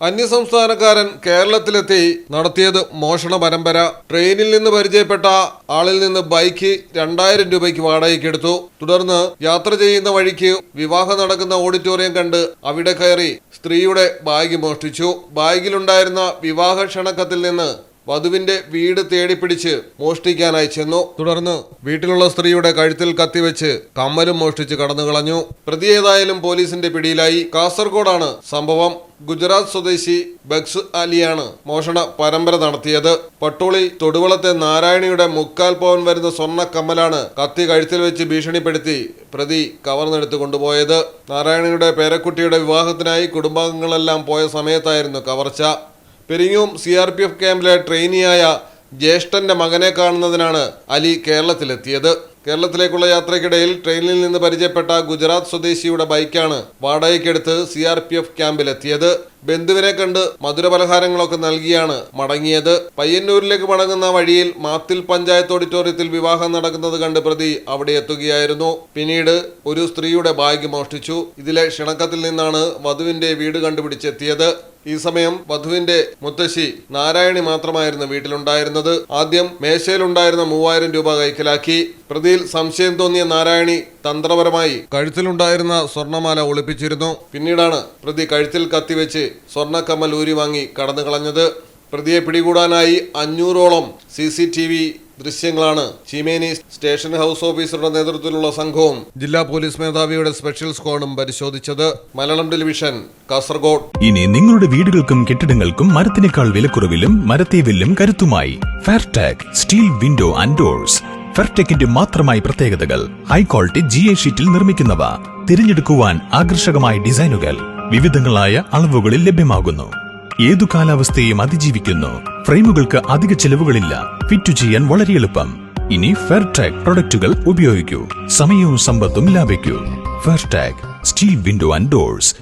അന്യസംസ്ഥാനക്കാരൻ കേരളത്തിലെത്തി നടത്തിയത് മോഷണ പരമ്പര. ട്രെയിനിൽ നിന്ന് പരിചയപ്പെട്ട ആളിൽ നിന്ന് ബൈക്ക് 2000 രൂപയ്ക്ക് വാടകയ്ക്കെടുത്തു. തുടർന്ന് യാത്ര ചെയ്യുന്ന വഴിക്ക് വിവാഹം നടക്കുന്ന ഓഡിറ്റോറിയം കണ്ട് അവിടെ കയറി സ്ത്രീയുടെ ബാഗ് മോഷ്ടിച്ചു. ബാഗിലുണ്ടായിരുന്ന വിവാഹ ക്ഷണക്കത്തിൽ നിന്ന് വധുവിന്റെ വീട് തേടിപ്പിടിച്ച് മോഷ്ടിക്കാനായി ചെന്നു. തുടർന്ന് വീട്ടിലുള്ള സ്ത്രീയുടെ കഴുത്തിൽ കത്തിവെച്ച് കമ്മലും മോഷ്ടിച്ച് കടന്നുകളഞ്ഞു. പ്രതി ഏതായാലും പോലീസിന്റെ പിടിയിലായി. കാസർഗോഡാണ് സംഭവം. ഗുജറാത്ത് സ്വദേശി ബക്സ് അലിയാണ് മോഷണ പരമ്പര നടത്തിയത്. പട്ടോളി തൊടുവളത്തെ നാരായണിയുടെ 3/4 പവൻ വരുന്ന സ്വർണ്ണ കമ്മലാണ് കത്തി കഴുത്തിൽ വെച്ച് ഭീഷണിപ്പെടുത്തി പ്രതി കവർന്നെടുത്ത് കൊണ്ടുപോയത്. നാരായണിയുടെ പേരക്കുട്ടിയുടെ വിവാഹത്തിനായി കുടുംബാംഗങ്ങളെല്ലാം പോയ സമയത്തായിരുന്നു കവർച്ച. പെരിങ്ങോം CRPF ക്യാമ്പിലെ ട്രെയിനിയായ ജ്യേഷ്ഠന്റെ മകനെ കാണുന്നതിനാണ് അലി കേരളത്തിലെത്തിയത്. കേരളത്തിലേക്കുള്ള യാത്രയ്ക്കിടയിൽ ട്രെയിനിൽ നിന്ന് പരിചയപ്പെട്ട ഗുജറാത്ത് സ്വദേശിയുടെ ബൈക്കാണ് വാടകയ്ക്കെടുത്ത് CRPF ക്യാമ്പിലെത്തിയത്. ബന്ധുവിനെ കണ്ട് മധുരപലഹാരങ്ങളൊക്കെ നൽകിയാണ് മടങ്ങിയത്. പയ്യന്നൂരിലേക്ക് മടങ്ങുന്ന വഴിയിൽ മാത്തിൽ പഞ്ചായത്ത് ഓഡിറ്റോറിയത്തിൽ വിവാഹം നടക്കുന്നത് കണ്ട് പ്രതി അവിടെ എത്തുകയായിരുന്നു. പിന്നീട് ഒരു സ്ത്രീയുടെ ബാഗ് മോഷ്ടിച്ചു. ഇതിലെ ക്ഷണക്കത്തിൽ നിന്നാണ് വധുവിന്റെ വീട് കണ്ടുപിടിച്ചെത്തിയത്. ഈ സമയം വധുവിന്റെ മുത്തശ്ശി നാരായണി മാത്രമായിരുന്നു വീട്ടിലുണ്ടായിരുന്നത്. ആദ്യം മേശയിലുണ്ടായിരുന്ന 3000 രൂപ കൈക്കലാക്കി. പ്രതിയിൽ സംശയം തോന്നിയ നാരായണി തന്ത്രപരമായി കഴുത്തിലുണ്ടായിരുന്ന സ്വർണ്ണമാല ഒളിപ്പിച്ചിരുന്നു. പിന്നീടാണ് പ്രതി കഴുത്തിൽ കത്തിവെച്ച് സ്വർണ്ണക്കമ്മൽ ഊരി വാങ്ങി കടന്നു കളഞ്ഞത്. പ്രതിയെ പിടികൂടാനായി 500ഓളം CCTV ദൃശ്യങ്ങളാണ് ചീമേനി സ്റ്റേഷൻ ഹൗസ് ഓഫീസറുടെ നേതൃത്വത്തിലുള്ള സംഘവും ജില്ലാ പോലീസ് മേധാവിയുടെ സ്പെഷ്യൽ സ്ക്വാഡും പരിശോധിച്ചത്. മലയാളം ടെലിവിഷൻ, കാസർഗോഡ്. ഇനി നിങ്ങളുടെ വീടുകൾക്കും കെട്ടിടങ്ങൾക്കും മരത്തിനേക്കാൾ വിലക്കുറവിലും മരത്തേവിലും കരുത്തുമായി ഫെയർടെക് സ്റ്റീൽ വിൻഡോ ആൻഡ് ഡോർസ്. ഫെയർടെക്കിന്റെ മാത്രമായി പ്രത്യേകതകൾ: ഹൈ ക്വാളിറ്റി GA ഷീറ്റിൽ നിർമ്മിക്കുന്നവ, തിരഞ്ഞെടുക്കുവാൻ ആകർഷകമായ ഡിസൈനുകൾ, വിവിധങ്ങളായ അളവുകളിൽ ലഭ്യമാകുന്നു, ഏതു കാലാവസ്ഥയും അതിജീവിക്കുന്നു. ഫ്രെയിമുകൾക്ക് അധിക ചെലവുകളില്ല, ഫിറ്റ് ചെയ്യാൻ വളരെ എളുപ്പം. ഇനി ഫെയർടെക് പ്രൊഡക്റ്റുകൾ ഉപയോഗിക്കൂ, സമയവും സമ്പത്തും ലാഭിക്കൂ. ഫെയർടെക് സ്റ്റീൽ വിൻഡോ ആൻഡ് ഡോർസ്.